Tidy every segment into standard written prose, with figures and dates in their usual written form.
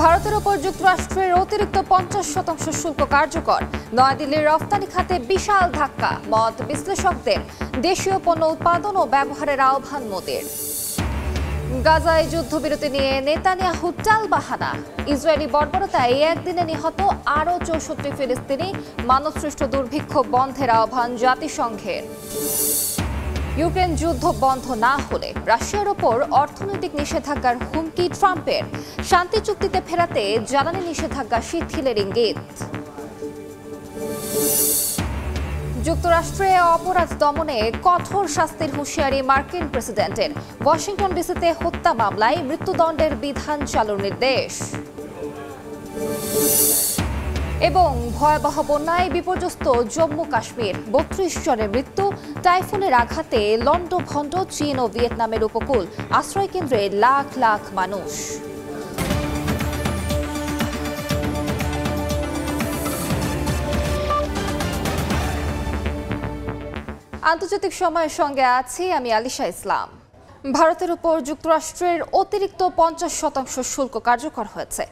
ভারতের উপর যুক্তরাষ্ট্রের অতিরিক্ত 50% শুল্ক কার্যকর। নয়াদিল্লির রফতানি খাতে বিশাল ধাক্কা। মত বিশ্লেষকদের। দেশীয় পণ্য উৎপাদন ও ব্যবহারের আহ্বান মোদির। গাজায় যুদ্ধবিরতি নিয়ে নেতানিয়াহু টালবাহানা। ইসরায়েলি বর্বরতায় একদিনে নিহত আরও 64 ফিলিস্তিনি। মানবসৃষ্ট দুর্ভিক্ষ বন্ধের আহ্বান জাতিসংঘের। ইউক্রেন যুদ্ধ বন্ধ না হলে রাশিয়ার ওপর অর্থনৈতিক নিষেধাজ্ঞার হুমকি ট্রাম্পের। শান্তি চুক্তিতে ফেরাতে জ্বালানি নিষেধাজ্ঞা শিথিলের ইঙ্গিত। যুক্তরাষ্ট্রে অপরাধ দমনে কঠোর শাস্তির হুঁশিয়ারি মার্কিন প্রেসিডেন্টের। ওয়াশিংটন ডিসিতে হত্যা মামলায় মৃত্যুদণ্ডের বিধান চালুর নির্দেশ। এবং ভয়াবহ বন্যায় বিপর্যস্ত জম্মু কাশ্মীর। 32 জনের মৃত্যু। টাইফুনের আঘাতে লন্ডভন্ড চীন ও ভিয়েতনামের উপকূল। আশ্রয়কেন্দ্রে লাখ লাখ মানুষ। আন্তর্জাতিক সময়ের সঙ্গে আছি আমি আলিশা ইসলাম। ভারতের উপর যুক্তরাষ্ট্রের অতিরিক্ত 50% শুল্ক কার্যকর হয়েছে।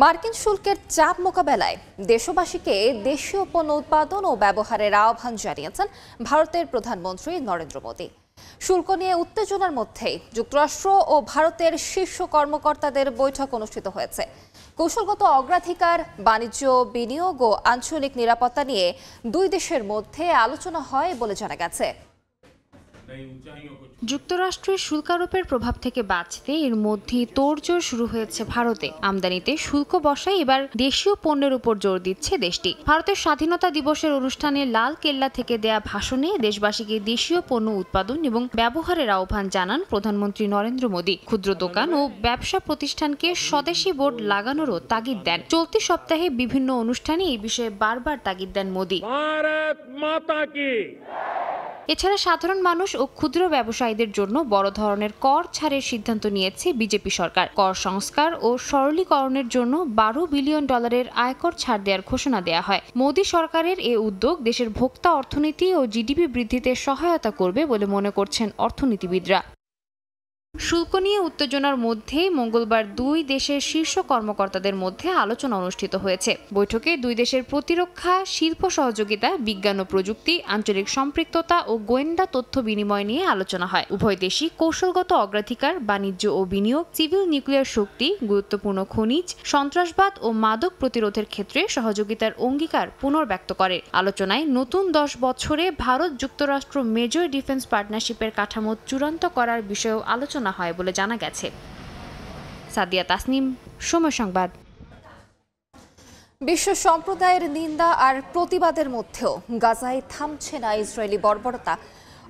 মার্কিন শুল্কের চাপ মোকাবেলায় দেশবাসীকে দেশীয় পণ্য উৎপাদন ও ব্যবহারের আহ্বান জানিয়েছেন ভারতের প্রধানমন্ত্রী নরেন্দ্র মোদী। শুল্ক নিয়ে উত্তেজনার মধ্যেই যুক্তরাষ্ট্র ও ভারতের শীর্ষ কর্মকর্তাদের বৈঠক অনুষ্ঠিত হয়েছে। কৌশলগত অগ্রাধিকার, বাণিজ্য, বিনিয়োগ ও আঞ্চলিক নিরাপত্তা নিয়ে দুই দেশের মধ্যে আলোচনা হয় বলে জানা গেছে। যুক্তরাষ্ট্রের শুল্ক আরোপের প্রভাব থেকে বাঁচতে এর মধ্যেই তোড়জোড় শুরু হয়েছে ভারতে। আমদানিতে শুল্ক বসায় এবার দেশীয় পণ্যের উপর জোর দিচ্ছে দেশটি। ভারতের স্বাধীনতা দিবসের অনুষ্ঠানে লাল কেল্লা থেকে দেয়া ভাষণে দেশবাসীকে দেশীয় পণ্য উৎপাদন এবং ব্যবহারের আহ্বান জানান প্রধানমন্ত্রী নরেন্দ্র মোদী। ক্ষুদ্র দোকান ও ব্যবসা প্রতিষ্ঠানকে স্বদেশি বোর্ড লাগানোরও তাগিদ দেন। চলতি সপ্তাহে বিভিন্ন অনুষ্ঠানে এই বিষয়ে বারবার তাগিদ দেন মোদী। এছাড়া সাধারণ মানুষ ও ক্ষুদ্র ব্যবসায়ীদের জন্য বড় ধরনের কর ছাড়ের সিদ্ধান্ত নিয়েছে বিজেপি সরকার। কর সংস্কার ও সরলীকরণের জন্য $12 বিলিয়ন আয়কর ছাড় দেওয়ার ঘোষণা দেওয়া হয়। মোদী সরকারের এ উদ্যোগ দেশের ভোক্তা অর্থনীতি ও জিডিপি বৃদ্ধিতে সহায়তা করবে বলে মনে করছেন অর্থনীতিবিদরা। শুল্ক নিয়ে উত্তেজনার মধ্যে মঙ্গলবার দুই দেশের শীর্ষ কর্মকর্তাদের মধ্যে আলোচনা অনুষ্ঠিত হয়েছে। বৈঠকে দুই দেশের প্রতিরক্ষা, শিল্প সহযোগিতা, বিজ্ঞান ও প্রযুক্তি, আঞ্চলিক সম্পৃক্ততা ও গোয়েন্দা তথ্য বিনিময় নিয়ে আলোচনা হয়। উভয় দেশই কৌশলগত অগ্রাধিকার, বাণিজ্য ও বিনিয়োগ, সিভিল নিউক্লিয়ার শক্তি, গুরুত্বপূর্ণ খনিজ, সন্ত্রাসবাদ ও মাদক প্রতিরোধের ক্ষেত্রে সহযোগিতার অঙ্গীকার পুনর্ব্যক্ত করে। আলোচনায় নতুন 10 বছরে ভারত যুক্তরাষ্ট্র মেজর ডিফেন্স পার্টনারশিপের কাঠামো চূড়ান্ত করার বিষয়েও আলোচনা হয় বলে জানা গেছে। সাদিয়া তাসনিম, সময় সংবাদ। বিশ্ব সম্প্রদায়ের নিন্দা আর প্রতিবাদের মধ্যেও গাজায় থামছে না ইসরায়েলি বর্বরতা।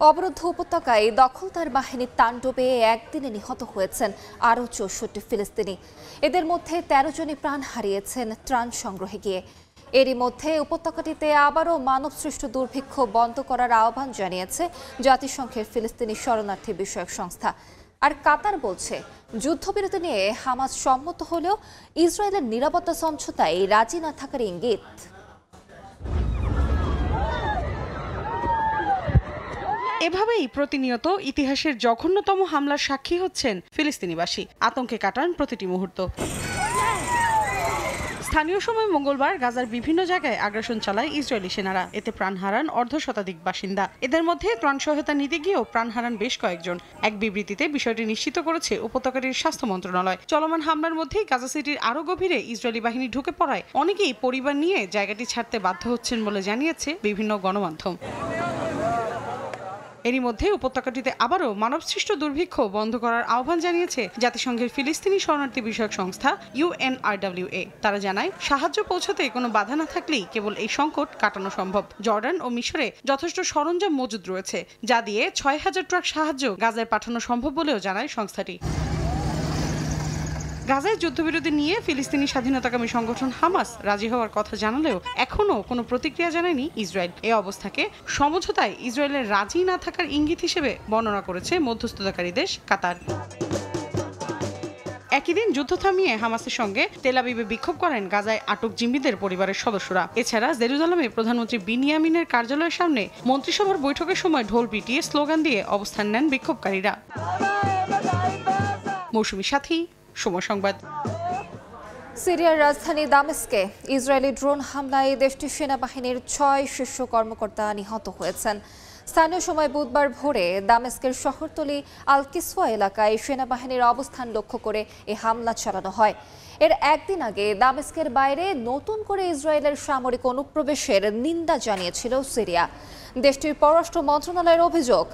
অবরুদ্ধ উপত্যকায় দখলদার বাহিনীর তাণ্ডবে একদিনে নিহত হয়েছেন আরও 64 ফিলিস্তিনি। এদের মধ্যে 13 জনই প্রাণ হারিয়েছেন ত্রাণ সংগ্রহে গিয়ে। এরই মধ্যে উপত্যকাটিতে আবারও মানবসৃষ্ট দুর্ভিক্ষ বন্ধ করার আহ্বান জানিয়েছে জাতিসংঘের ফিলিস্তিনি শরণার্থী বিষয়ক সংস্থা। আর কাতার বলছে যুদ্ধবিরতি নিয়ে হামাস সম্মত হলেও ইসরায়েলের নিরাপত্তা সমঝোতায় রাজি না থাকার ইঙ্গিত। এভাবেই প্রতিনিয়ত ইতিহাসের জঘন্যতম হামলার সাক্ষী হচ্ছেন ফিলিস্তিনিবাসী। আতঙ্কে কাটান প্রতিটি মুহূর্ত। স্থানীয় সময় মঙ্গলবার গাজার বিভিন্ন জায়গায় আগ্রাসন চালায় ইসরায়েলি সেনারা। এতে প্রাণ হারান অর্ধশতাধিক বাসিন্দা। এদের মধ্যে ত্রাণ সহায়তা নিতে গিয়েও প্রাণ হারান বেশ কয়েকজন। এক বিবৃতিতে বিষয়টি নিশ্চিত করেছে উপত্যকাটির স্বাস্থ্য মন্ত্রণালয়। চলমান হামলার মধ্যেই গাজা সিটির আরও গভীরে ইসরায়েলি বাহিনী ঢুকে পড়ায় অনেকেই পরিবার নিয়ে জায়গাটি ছাড়তে বাধ্য হচ্ছেন বলে জানিয়েছে বিভিন্ন গণমাধ্যম। এরই মধ্যে উপত্যকাটিতে আবারও মানবসৃষ্ট দুর্ভিক্ষ বন্ধ করার আহ্বান জানিয়েছে জাতিসংঘের ফিলিস্তিনি শরণার্থী বিষয়ক সংস্থা UNRWA। তারা জানায়, সাহায্য পৌঁছাতে কোনো বাধা না থাকলেই কেবল এই সংকট কাটানো সম্ভব। জর্ডান ও মিশরে যথেষ্ট সরঞ্জাম মজুদ রয়েছে, যা দিয়ে 6000 ট্রাক সাহায্য গাজায় পাঠানো সম্ভব বলেও জানায় সংস্থাটি। গাজায় যুদ্ধবিরতি নিয়ে ফিলিস্তিনি স্বাধীনতাকামী সংগঠন হামাস রাজি হওয়ার কথা জানালেও এখনও কোনো প্রতিক্রিয়া জানায়নি ইসরায়েল। এ অবস্থাকে সমঝোতায় ইসরায়েলের রাজি না থাকার ইঙ্গিত হিসেবে বর্ণনা করেছে মধ্যস্থতাকারী দেশ কাতার। একই দিন যুদ্ধ থামিয়ে হামাসের সঙ্গে তেল আবিবে বিক্ষোভ করেন গাজায় আটক জিম্মিদের পরিবারের সদস্যরা। এছাড়া জেরুজালেমে প্রধানমন্ত্রী বিনিয়ামিনের কার্যালয়ের সামনে মন্ত্রিসভার বৈঠকের সময় ঢোল পিটিয়ে স্লোগান দিয়ে অবস্থান নেন বিক্ষোভকারীরা। মৌসুমী সাথী, সময় সংবাদ। সিরিয়ার রাজধানী দামেস্কে ইসরায়েলি ড্রোন হামলায় দেশটির সেনাবাহিনীর 6 শীর্ষ কর্মকর্তা নিহত হয়েছেন। স্থানীয় সময় বুধবার ভোরে দামেস্কের শহরতলি আল কিসওয়া এলাকায় সেনাবাহিনীর অবস্থান লক্ষ্য করে এই হামলা চালানো হয়। এর একদিন আগে দামেস্কের বাইরে নতুন করে ইসরায়েলের সামরিক অনুপ্রবেশের নিন্দা জানিয়েছিল সিরিয়া। দেশটির পররাষ্ট্র মন্ত্রণালয়ের অভিযোগ,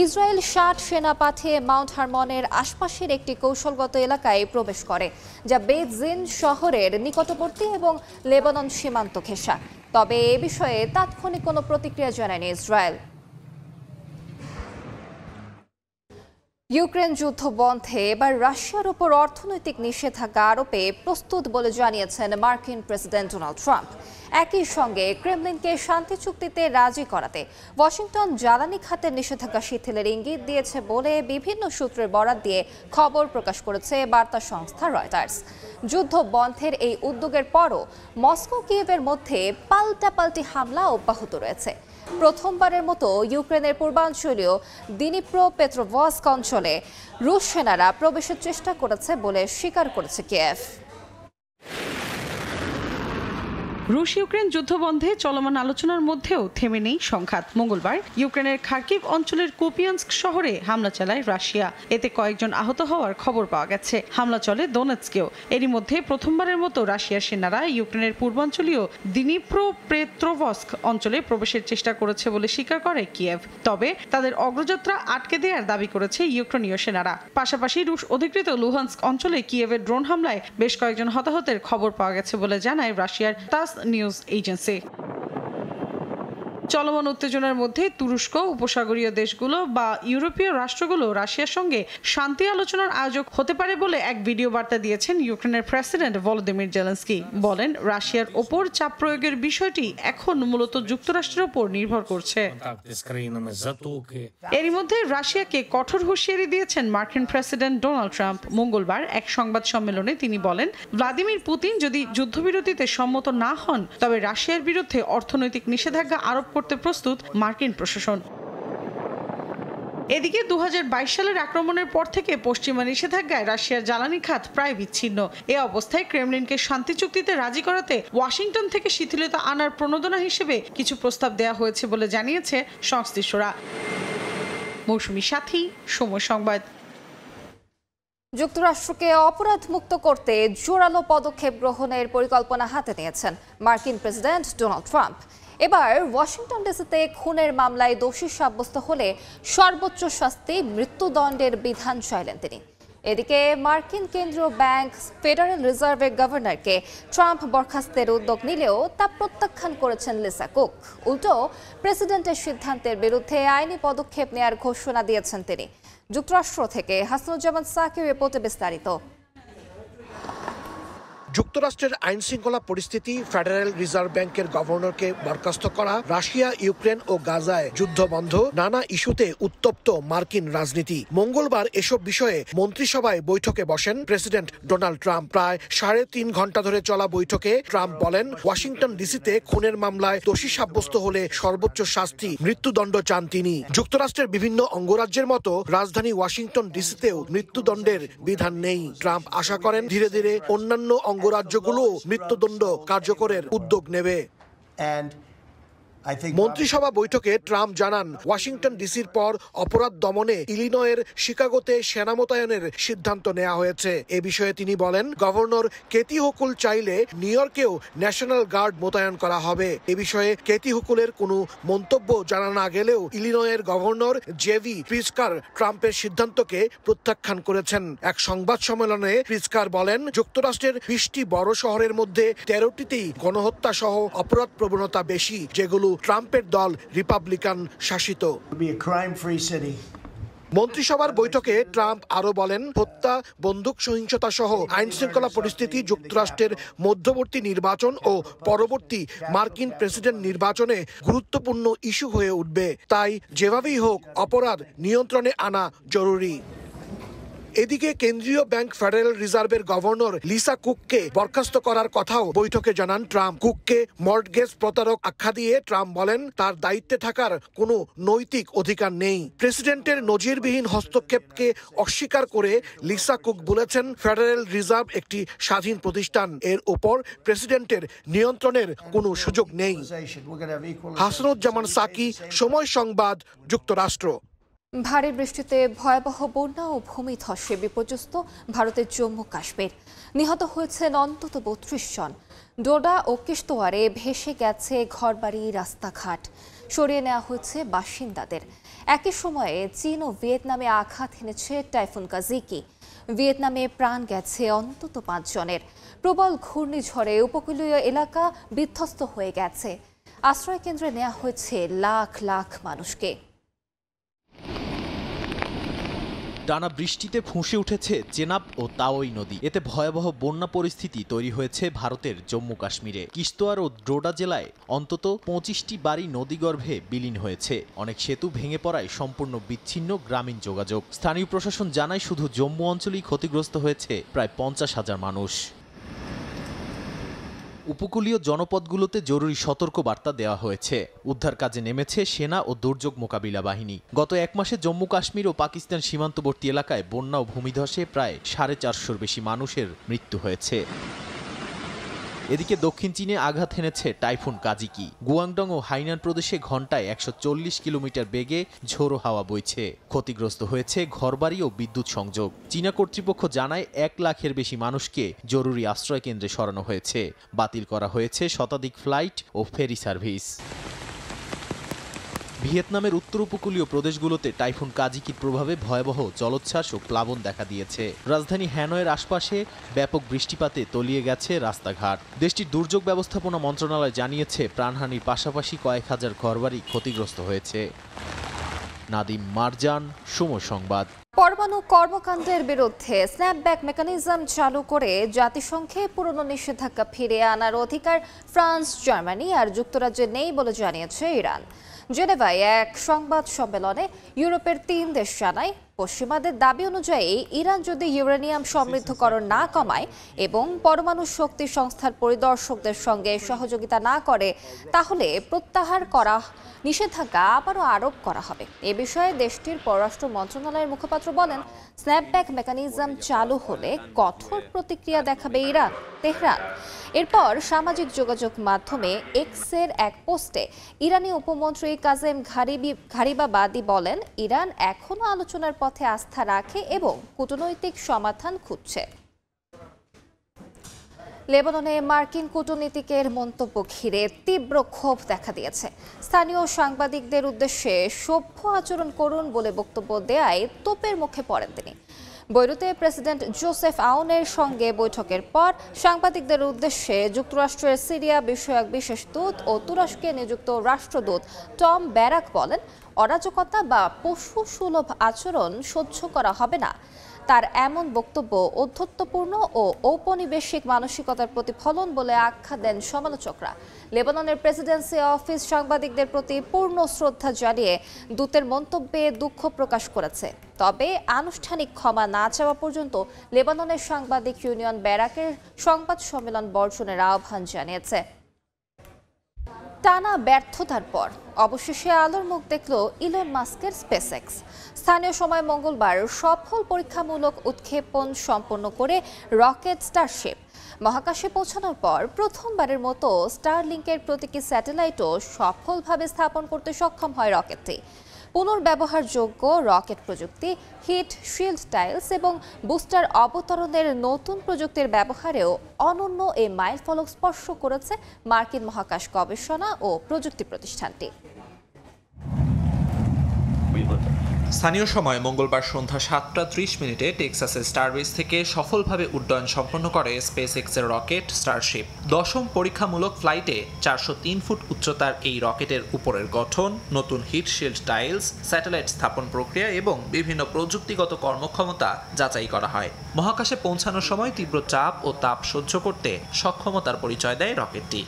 ইসরায়েল 60 সেনা পাঠিয়ে মাউন্ট হারমনের আশপাশের একটি কৌশলগত এলাকায় প্রবেশ করে, যা বেতজিন শহরের নিকটবর্তী এবং লেবানন সীমান্ত ঘেঁষা। তবে এ বিষয়ে তাৎক্ষণিক কোনো প্রতিক্রিয়া জানায়নি ইসরায়েল। ইউক্রেন যুদ্ধ বন্ধে এবার রাশিয়ার উপর অর্থনৈতিক নিষেধাজ্ঞা আরোপে প্রস্তুত বলে জানিয়েছেন মার্কিন প্রেসিডেন্ট ডোনাল্ড ট্রাম্প। একই সঙ্গে ক্রেমলিনকে শান্তি চুক্তিতে রাজি করাতে ওয়াশিংটন জ্বালানি খাতের নিষেধাজ্ঞা শিথিলের ইঙ্গিত দিয়েছে বলে বিভিন্ন সূত্রের বরাত দিয়ে খবর প্রকাশ করেছে বার্তা সংস্থা রয়টার্স। যুদ্ধ বন্ধের এই উদ্যোগের পরও মস্কো কিয়েভের মধ্যে পাল্টাপাল্টি হামলা অব্যাহত রয়েছে। প্রথমবারের মতো ইউক্রেনের পূর্বাঞ্চলীয় দিনিপ্রোপেট্রোভস্ক অঞ্চলে রুশ সেনারা প্রবেশের চেষ্টা করেছে বলে স্বীকার করেছে কিয়েভ। রুশ ইউক্রেন যুদ্ধবন্ধে চলমান আলোচনার মধ্যেও থেমে নেই সংঘাত। মঙ্গলবার ইউক্রেনের খার্কিভ অঞ্চলের কুপিয়ানস্ক শহরে হামলা চালায় রাশিয়া। এতে কয়েকজন আহত হওয়ার খবর পাওয়া গেছে। হামলা চলে দোনেৎস্কেও। এরই মধ্যে প্রথমবারের মতো রাশিয়ার সেনারা ইউক্রেনের পূর্বাঞ্চলীয় দিনিপ্রোপেট্রোভস্ক অঞ্চলে প্রবেশের চেষ্টা করেছে বলে স্বীকার করে কিয়েভ। তবে তাদের অগ্রযাত্রা আটকে দেওয়ার দাবি করেছে ইউক্রেনীয় সেনারা। পাশাপাশি রুশ অধিকৃত লুহান্স্ক অঞ্চলে কিয়েভের ড্রোন হামলায় বেশ কয়েকজন হতাহতের খবর পাওয়া গেছে বলে জানায় রাশিয়ার তাস নিউজ এজেন্সি। চলমান উত্তেজনার মধ্যে তুরস্ক, উপসাগরীয় দেশগুলো বা ইউরোপীয় রাষ্ট্রগুলো রাশিয়ার সঙ্গে শান্তি আলোচনার আয়োজক হতে পারে বলে এক ভিডিও বার্তা দিয়েছেন ইউক্রেনের প্রেসিডেন্ট ভলোদিমির জেলেনস্কি। বলেন, রাশিয়ার ওপর চাপ প্রয়োগের বিষয়টি এখন মূলত যুক্তরাষ্ট্রের ওপর নির্ভর করছে। এরই মধ্যে রাশিয়াকে কঠোর হুঁশিয়ারি দিয়েছেন মার্কিন প্রেসিডেন্ট ডোনাল্ড ট্রাম্প। মঙ্গলবার এক সংবাদ সম্মেলনে তিনি বলেন, ভ্লাদিমির পুতিন যদি যুদ্ধবিরতিতে সম্মত না হন তবে রাশিয়ার বিরুদ্ধে অর্থনৈতিক নিষেধাজ্ঞা আরোপ করতে প্রস্তুত মার্কিন প্রশাসন। এদিকে 2022 সালের আক্রমণের পর থেকে পশ্চিমা নিষেধাজ্ঞায় রাশিয়ার জ্বালানি খাত প্রায় বিচ্ছিন্ন। এ অবস্থায় ক্রেমলিনকে শান্তি চুক্তিতে রাজি করাতে ওয়াশিংটন থেকে শিথিলতা আনার প্রণোদনা হিসেবে কিছু প্রস্তাব দেওয়া হয়েছে বলে জানিয়েছে সংশ্লিষ্টরা। মৌসুমী সাথী, সময় সংবাদ। যুক্তরাষ্ট্রকে অপরাধ মুক্ত করতে জোরালো পদক্ষেপ গ্রহণের পরিকল্পনা হাতে নিয়েছেন মার্কিন প্রেসিডেন্ট ডোনাল্ড ট্রাম্প। এবার ওয়াশিংটন ডিসিতে খুনের মামলায় দোষী সাব্যস্ত হলে সর্বোচ্চ শাস্তি মৃত্যুদণ্ডের বিধান চাইলেন তিনি। এদিকে মার্কিন কেন্দ্রীয় ব্যাংক ফেডারেল রিজার্ভের গভর্নরকে ট্রাম্প বরখাস্তের উদ্যোগ নিলেও তা প্রত্যাখ্যান করেছেন লিসা কুক। উল্টো প্রেসিডেন্টের সিদ্ধান্তের বিরুদ্ধে আইনি পদক্ষেপ নেয়ার ঘোষণা দিয়েছেন তিনি। যুক্তরাষ্ট্র থেকে হাসানুজ্জামান সাকির রিপোর্টে বিস্তারিত। যুক্তরাষ্ট্রের আইন শৃঙ্খলা পরিস্থিতি, ফেডারেল রিজার্ভ ব্যাংকের গভর্নরকে বরখাস্ত করা, রাশিয়া, ইউক্রেন ও গাজায় যুদ্ধ বন্ধ, নানা ইস্যুতে উত্তপ্ত মার্কিন রাজনীতি। মঙ্গলবার এসব বিষয়ে মন্ত্রিসভায় বৈঠকে বসেন প্রেসিডেন্ট ডোনাল্ড ট্রাম্প। প্রায় 3.5 ঘন্টা ধরে চলা বৈঠকে ট্রাম্প বলেন, ওয়াশিংটন ডিসিতে খুনের মামলায় দোষী সাব্যস্ত হলে সর্বোচ্চ শাস্তি মৃত্যুদণ্ড চান তিনি। যুক্তরাষ্ট্রের বিভিন্ন অঙ্গরাজ্যের মতো রাজধানী ওয়াশিংটন ডিসিতেও মৃত্যুদণ্ডের বিধান নেই। ট্রাম্প আশা করেন ধীরে ধীরে অন্যান্য অঙ্গরাজ্যগুলো মৃত্যুদণ্ড কার্যকরের উদ্যোগ নেবে। মন্ত্রিসভা বৈঠকে ট্রাম্প জানান, ওয়াশিংটন ডিসির পর অপরাধ দমনে ইলিনয়ের শিকাগোতে সেনা মোতায়েনের সিদ্ধান্ত নেওয়া হয়েছে। এ বিষয়ে তিনি বলেন, গভর্নর কেতি হুকুল চাইলে নিউ ইয়র্কেও ন্যাশনাল গার্ড মোতায়েন করা হবে। এ বিষয়ে কেতি হুকুলের কোনো মন্তব্য জানা না গেলেও ইলিনয়ের গভর্নর জেভি প্রিৎকার ট্রাম্পের সিদ্ধান্তকে প্রত্যাখ্যান করেছেন। এক সংবাদ সম্মেলনে প্রিৎকার বলেন, যুক্তরাষ্ট্রের 20টি বড় শহরের মধ্যে 13টিতেই গণহত্যা সহ অপরাধ প্রবণতা বেশি, যেগুলো ট্রাম্পের দল রিপাবলিকান শাসিত। মন্ত্রিসভার বৈঠকে ট্রাম্প আরো বলেন, হত্যা, বন্দুক সহিংসতা সহ আইন শৃঙ্খলা পরিস্থিতি যুক্তরাষ্ট্রের মধ্যবর্তী নির্বাচন ও পরবর্তী মার্কিন প্রেসিডেন্ট নির্বাচনে গুরুত্বপূর্ণ ইস্যু হয়ে উঠবে। তাই যেভাবেই হোক অপরাধ নিয়ন্ত্রণে আনা জরুরি। এদিকে কেন্দ্রীয় ব্যাংক ফেডারেল রিজার্ভের গভর্নর লিসা কুককে বরখাস্ত করার কথাও বৈঠকে জানান ট্রাম্প। কুককে মর্টগেজ প্রতারক আখ্যা দিয়ে ট্রাম্প বলেন তার দায়িত্বে থাকার কোনো নৈতিক অধিকার নেই। প্রেসিডেন্টের নজিরবিহীন হস্তক্ষেপকে অস্বীকার করে লিসা কুক বলেছেন ফেডারেল রিজার্ভ একটি স্বাধীন প্রতিষ্ঠান, এর উপর প্রেসিডেন্টের নিয়ন্ত্রণের কোনো সুযোগ নেই। হাসানুজ্জামান সাকি, সময় সংবাদ, যুক্তরাষ্ট্র। ভারী বৃষ্টিতে ভয়াবহ বন্যা ও ভূমিধসে বিপর্যস্ত ভারতের জম্মু কাশ্মীর। নিহত হয়েছেন অন্তত ৩২ জন। ডোডা ও কিশতওয়ারে ভেসে গেছে ঘরবাড়ি, রাস্তাঘাট। সরিয়ে নেওয়া হয়েছে বাসিন্দাদের। একই সময়ে চীন ও ভিয়েতনামে আঘাত হেনেছে টাইফুন কাজিকি। ভিয়েতনামে প্রাণ গেছে অন্তত ৫ জনের। প্রবল ঘূর্ণিঝড়ে উপকূলীয় এলাকা বিধ্বস্ত হয়ে গেছে। আশ্রয় কেন্দ্রে নেওয়া হয়েছে লাখ লাখ মানুষকে। টানা বৃষ্টিতে ফুঁসে উঠেছে চেনাব ও তাওই নদী। এতে ভয়াবহ বন্যা পরিস্থিতি তৈরি হয়েছে ভারতের জম্মু কাশ্মীরে। কিশতওয়ার ও ডোডা জেলায় অন্তত ২৫টি বাড়ি নদীগর্ভে বিলীন হয়েছে। অনেক সেতু ভেঙে পড়ায় সম্পূর্ণ বিচ্ছিন্ন গ্রামীণ যোগাযোগ। স্থানীয় প্রশাসন জানায় শুধু জম্মু অঞ্চলেই ক্ষতিগ্রস্ত হয়েছে প্রায় ৫০,০০০ মানুষ। উপকূলীয় জনপদগুলোতে জরুরি সতর্ক বার্তা দেওয়া হয়েছে। উদ্ধার কাজে নেমেছে সেনা ও দুর্যোগ মোকাবিলা বাহিনী। গত এক মাসে জম্মু কাশ্মীর ও পাকিস্তান সীমান্তবর্তী এলাকায় বন্যা ও ভূমিধসে প্রায় ৪৫০র বেশি মানুষের মৃত্যু হয়েছে। এদিকে দক্ষিণ চীনে আঘাত হেনেছে টাইফুন কাজিকি। গুয়াংডং ও হাইনান প্রদেশে ঘন্টায় ১৪০ কিলোমিটার বেগে ঝোড়ো হাওয়া বইছে। ক্ষতিগ্রস্ত হয়েছে ঘরবাড়ি ও বিদ্যুৎ সংযোগ। চীনা কর্তৃপক্ষ জানায় ১ লাখের বেশি মানুষকে জরুরি আশ্রয় কেন্দ্রে সরানো হয়েছে। বাতিল করা হয়েছে শতাধিক ফ্লাইট ও ফেরি সার্ভিস। ভিয়েতনামের উত্তর উপকূলীয় প্রদেশগুলোতে টাইফুন কাজিকির প্রভাবে ভয়াবহ জলোচ্ছ্বাস ও প্লাবন দেখা দিয়েছে। রাজধানী হ্যানয়ের আশপাশে ব্যাপক বৃষ্টিপাতে তলিয়ে গেছে রাস্তাঘাট। দেশটির দুর্যোগ ব্যবস্থাপনা মন্ত্রণালয় জানিয়েছে প্রাণহানির পাশাপাশি কয়েক হাজার ঘরবাড়ি ক্ষতিগ্রস্ত হয়েছে। নাদিম মারজান, সময় সংবাদ। পরমাণু কর্মকাণ্ডের বিরুদ্ধে স্ন্যাপব্যাক মেকানিজম চালু করে জাতিসংঘে পুরনো নিষেধাজ্ঞা ফিরিয়ে আনার অধিকার ফ্রান্স, জার্মানি আর যুক্তরাজ্যে নেই বলে জানিয়েছে ইরান। জেনেভায় এক সংবাদ সম্মেলনে ইউরোপের ৩ দেশ জানায় পশ্চিমাদের দাবি অনুযায়ী ইরান যদি ইউরেনিয়াম সমৃদ্ধকরণ না কমায় এবং পরমাণু শক্তি সংস্থার পরিদর্শকদের সঙ্গে সহযোগিতা না করে তাহলে প্রত্যাহার করা নিষেধাজ্ঞা আবারও আরোপ করা হবে। এ বিষয়ে দেশটির পররাষ্ট্র মন্ত্রণালয়ের মুখপাত্র বলেন, স্ন্যাপব্যাক মেকানিজম চালু হলে কঠোর প্রতিক্রিয়া দেখাবে ইরান, তেহরান। এরপর সামাজিক যোগাযোগ মাধ্যমে এক্সের এক পোস্টে ইরানি উপমন্ত্রী কাজেম ঘারিবাবাদি বলেন, ইরান এখনও আলোচনার পথে আস্থা রাখে এবং কূটনৈতিক সমাধান খুঁজছে। লেবাননে মার্কিন কূটনীতিকের মন্তব্য ঘিরে তীব্র ক্ষোভ দেখা দিয়েছে। স্থানীয় সাংবাদিকদের উদ্দেশ্যে সভ্য আচরণ করুন বলে বক্তব্য দেয়ায় তোপের মুখে পড়েন তিনি। বৈরুতে প্রেসিডেন্ট জোসেফ আউনের সঙ্গে বৈঠকের পর সাংবাদিকদের উদ্দেশ্যে যুক্তরাষ্ট্রের সিরিয়া বিষয়ক বিশেষ দূত ও তুরস্কে নিযুক্ত রাষ্ট্রদূত টম ব্যারাক বলেন, অরাজকতা বা পশু সুলভ আচরণ সহ্য করা হবে না। তার এমন বক্তব্য ঔদ্ধত্যপূর্ণ ও ঔপনিবেশিক মানসিকতার প্রতিফলন বলে আখ্যা দেন সমালোচকরা। লেবাননের প্রেসিডেন্সি অফিস সাংবাদিকদের প্রতি পূর্ণ শ্রদ্ধা জানিয়ে দূতের মন্তব্যে দুঃখ প্রকাশ করেছে। তবে আনুষ্ঠানিক ক্ষমা না চাওয়া পর্যন্ত লেবাননের সাংবাদিক ইউনিয়ন ব্যারাকের সংবাদ সম্মেলন বর্জনের আহ্বান জানিয়েছে। টানা ব্যর্থতার পর অবশেষে আলোর মুখ দেখল ইলন মাস্কের স্পেসএক্স। স্থানীয় সময় মঙ্গলবার সফল পরীক্ষামূলক উৎক্ষেপণ সম্পন্ন করে রকেট স্টারশিপ মহাকাশে পৌঁছানোর পর প্রথমবারের মতো স্টারলিংকের প্রতীকী স্যাটেলাইটও সফলভাবে স্থাপন করতে সক্ষম হয় রকেটটি। পুনর্ব্যবহারযোগ্য রকেট প্রযুক্তি, হিট শিল্ড টাইলস এবং বুস্টার অবতরণের নতুন প্রযুক্তির ব্যবহারেও অনন্য এই মাইলফলক স্পর্শ করেছে মার্কিন মহাকাশ গবেষণা ও প্রযুক্তি প্রতিষ্ঠানটি। স্থানীয় সময় মঙ্গলবার সন্ধ্যা ৭টা ৩০ টেক্সাসের স্টারবেস থেকে সফলভাবে উড্ডয়ন সম্পন্ন করে স্পেসএক্সের রকেট স্টারশিপ। ১০ম পরীক্ষামূলক ফ্লাইটে ৪০৩ ফুট উচ্চতার এই রকেটের উপরের গঠন, নতুন হিট শিল্ড টাইলস, স্যাটেলাইট স্থাপন প্রক্রিয়া এবং বিভিন্ন প্রযুক্তিগত কর্মক্ষমতা যাচাই করা হয়। মহাকাশে পৌঁছানোর সময় তীব্র চাপ ও তাপ সহ্য করতে সক্ষমতার পরিচয় দেয় রকেটটি।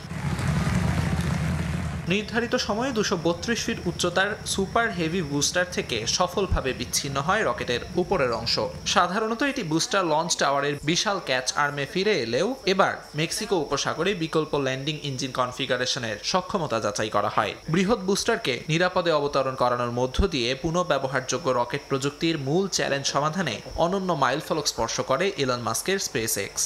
নির্ধারিত সময়ে 232 ফিট উচ্চতার সুপার হেভি বুস্টার থেকে সফলভাবে বিচ্ছিন্ন হয় রকেটের উপরের অংশ। সাধারণত এটি বুস্টার লঞ্চ টাওয়ারের বিশাল ক্যাচ আর্মে ফিরে এলেও এবার মেক্সিকো উপসাগরে বিকল্প ল্যান্ডিং ইঞ্জিন কনফিগারেশনের সক্ষমতা যাচাই করা হয়। বৃহৎ বুস্টারকে নিরাপদে অবতরণ করানোর মধ্য দিয়ে পুনঃব্যবহারযোগ্য রকেট প্রযুক্তির মূল চ্যালেঞ্জ সমাধানে অনন্য মাইলফলক স্পর্শ করে ইলন মাস্কের স্পেসএক্স।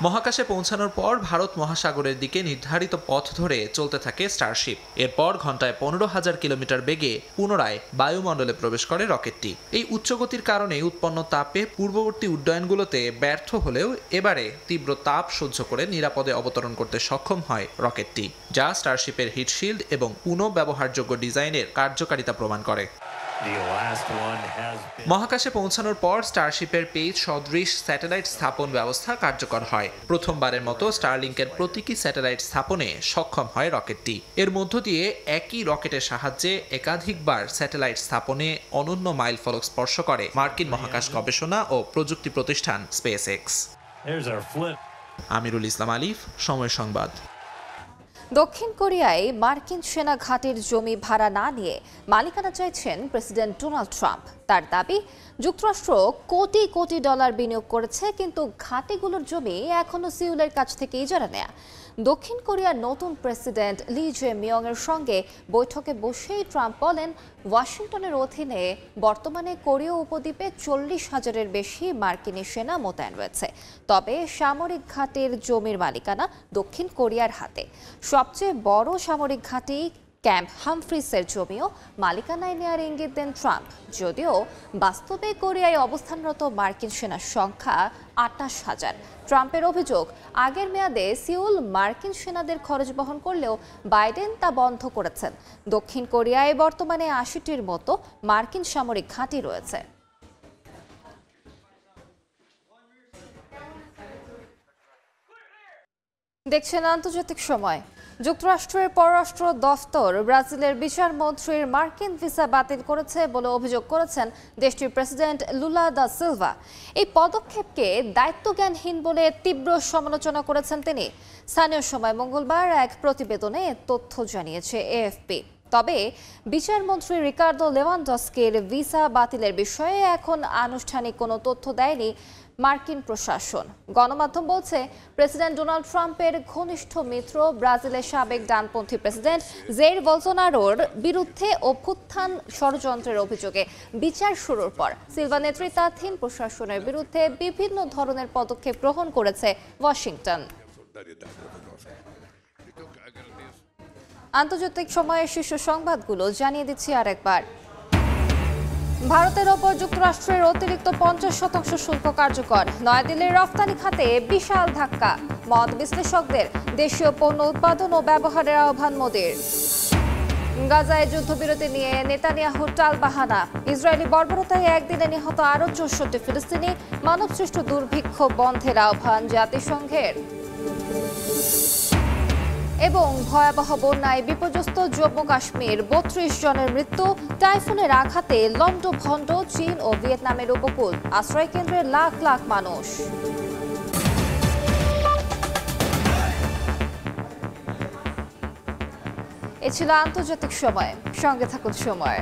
মহাকাশে পৌঁছানোর পর ভারত মহাসাগরের দিকে নির্ধারিত পথ ধরে চলতে থাকে স্টারশিপ। এরপর ঘন্টায় 15,000 কিলোমিটার বেগে পুনরায় বায়ুমণ্ডলে প্রবেশ করে রকেটটি। এই উচ্চগতির কারণে উৎপন্ন তাপে পূর্ববর্তী উড্ডয়নগুলোতে ব্যর্থ হলেও এবারে তীব্র তাপ সহ্য করে নিরাপদে অবতরণ করতে সক্ষম হয় রকেটটি, যা স্টারশিপের হিটশিল্ড এবং পুনঃব্যবহারযোগ্য ডিজাইনের কার্যকারিতা প্রমাণ করে। মহাকাশে পৌঁছানোর পর স্টারশিপের পেজ সদৃশ স্যাটেলাইট স্থাপন ব্যবস্থা কার্যকর হয়। প্রথমবারের মতো স্টারলিংকের প্রতীকী স্যাটেলাইট স্থাপনে সক্ষম হয় রকেটটি। এর মধ্য দিয়ে একই রকেটের সাহায্যে একাধিকবার স্যাটেলাইট স্থাপনে অনন্য মাইলফলক স্পর্শ করে মার্কিন মহাকাশ গবেষণা ও প্রযুক্তি প্রতিষ্ঠান স্পেসএক্স। আমিরুল ইসলাম আলিফ, সময় সংবাদ। দক্ষিণ কোরিয়ায় মার্কিন সেনা ঘাঁটির জমি ভাড়া না নিয়ে মালিকানা চাইছেন প্রেসিডেন্ট ডোনাল্ড ট্রাম্প। তার দাবি, যুক্তরাষ্ট্র কোটি কোটি ডলার বিনিয়োগ করেছে, কিন্তু ঘাঁটিগুলোর জমি এখনও সিউলের কাছ থেকে ইজারা নেয়া। দক্ষিণ কোরিয়ার নতুন প্রেসিডেন্ট লি জে মিয়ং এর সঙ্গে বৈঠকে বসেই ট্রাম্প বলেন, ওয়াশিংটনের অধীনে বর্তমানে কোরীয় উপদ্বীপে 40,000-এর বেশি মার্কিনী সেনা মোতায়েন রয়েছে। তবে সামরিক ঘাঁটির জমির মালিকানা দক্ষিণ কোরিয়ার হাতে। সবচেয়ে বড় সামরিক ঘাঁটি ক্যাম্প হামফ্রিসের জমিও মালিকানায় নেওয়ার ইঙ্গিত দেন ট্রাম্প। যদিও বাস্তবে কোরিয়ায় অবস্থানরত মার্কিন সেনার সংখ্যা 28,000। ট্রাম্পের অভিযোগ, আগের মেয়াদে সিউল মার্কিন সেনাদের খরচ বহন করলেও বাইডেন তা বন্ধ করেছেন। দক্ষিণ কোরিয়ায় বর্তমানে 80টির মতো মার্কিন সামরিক ঘাঁটি রয়েছে। দেখছেন আন্তর্জাতিক সময়। যুক্তরাষ্ট্রের পররাষ্ট্র দফতর ব্রাজিলের বিচারমন্ত্রীর মার্কিন ভিসা বাতিল করেছে বলে অভিযোগ করেছেন দেশটির প্রেসিডেন্ট লুলা দা সিলভা। এই পদক্ষেপকে দায়িত্বজ্ঞানহীন বলে তীব্র সমালোচনা করেছেন তিনি। স্থানীয় সময় মঙ্গলবার এক প্রতিবেদনে তথ্য জানিয়েছে এএফপি। তবে বিচারমন্ত্রী রিকার্দো লেভানডস্কির ভিসা বাতিলের বিষয়ে এখন আনুষ্ঠানিক কোনো তথ্য দেয়নি মার্কিন প্রশাসন। গণমাধ্যম বলছে, প্রেসিডেন্ট ডোনাল্ড ট্রাম্পের ঘনিষ্ঠ মিত্র ব্রাজিলের সাবেক ডানপন্থী প্রেসিডেন্ট জেইর বলসোনারোর বিরুদ্ধে অভ্যুত্থান ষড়যন্ত্রের অভিযোগে বিচার শুরুর পর সিলভা নেতৃত্বাধীন প্রশাসনের বিরুদ্ধে বিভিন্ন ধরনের পদক্ষেপ গ্রহণ করেছে ওয়াশিংটন। আন্তর্জাতিক সময়ের শীর্ষ সংবাদগুলো জানিয়ে দিচ্ছি আরেকবার। ভারতের ওপর যুক্তরাষ্ট্রের অতিরিক্ত 50% শুল্ক কার্যকর। নয়াদিল্লির রফতানি খাতে বিশাল ধাক্কা। মত বিশ্লেষকদের, দেশীয় পণ্য উৎপাদন ও ব্যবহারের আহ্বান মোদির। গাজায় যুদ্ধবিরতি নিয়ে নেতানিয়াহুর টালবাহানা। ইসরায়েলি বর্বরতায় একদিনে নিহত আরও 64 ফিলিস্তিনি। মানবসৃষ্ট দুর্ভিক্ষ বন্ধের আহ্বান জাতিসংঘের। এবং ভয়াবহ বন্যায় বিপর্যস্ত জম্মু কাশ্মীর, 32 জনের মৃত্যু। টাইফুনের আঘাতে লন্ডভন্ড চীন ও ভিয়েতনামের উপকূল। আশ্রয় কেন্দ্রে লাখ লাখ মানুষ। এ ছিল আন্তর্জাতিক সময়। সঙ্গে থাকুন সময়।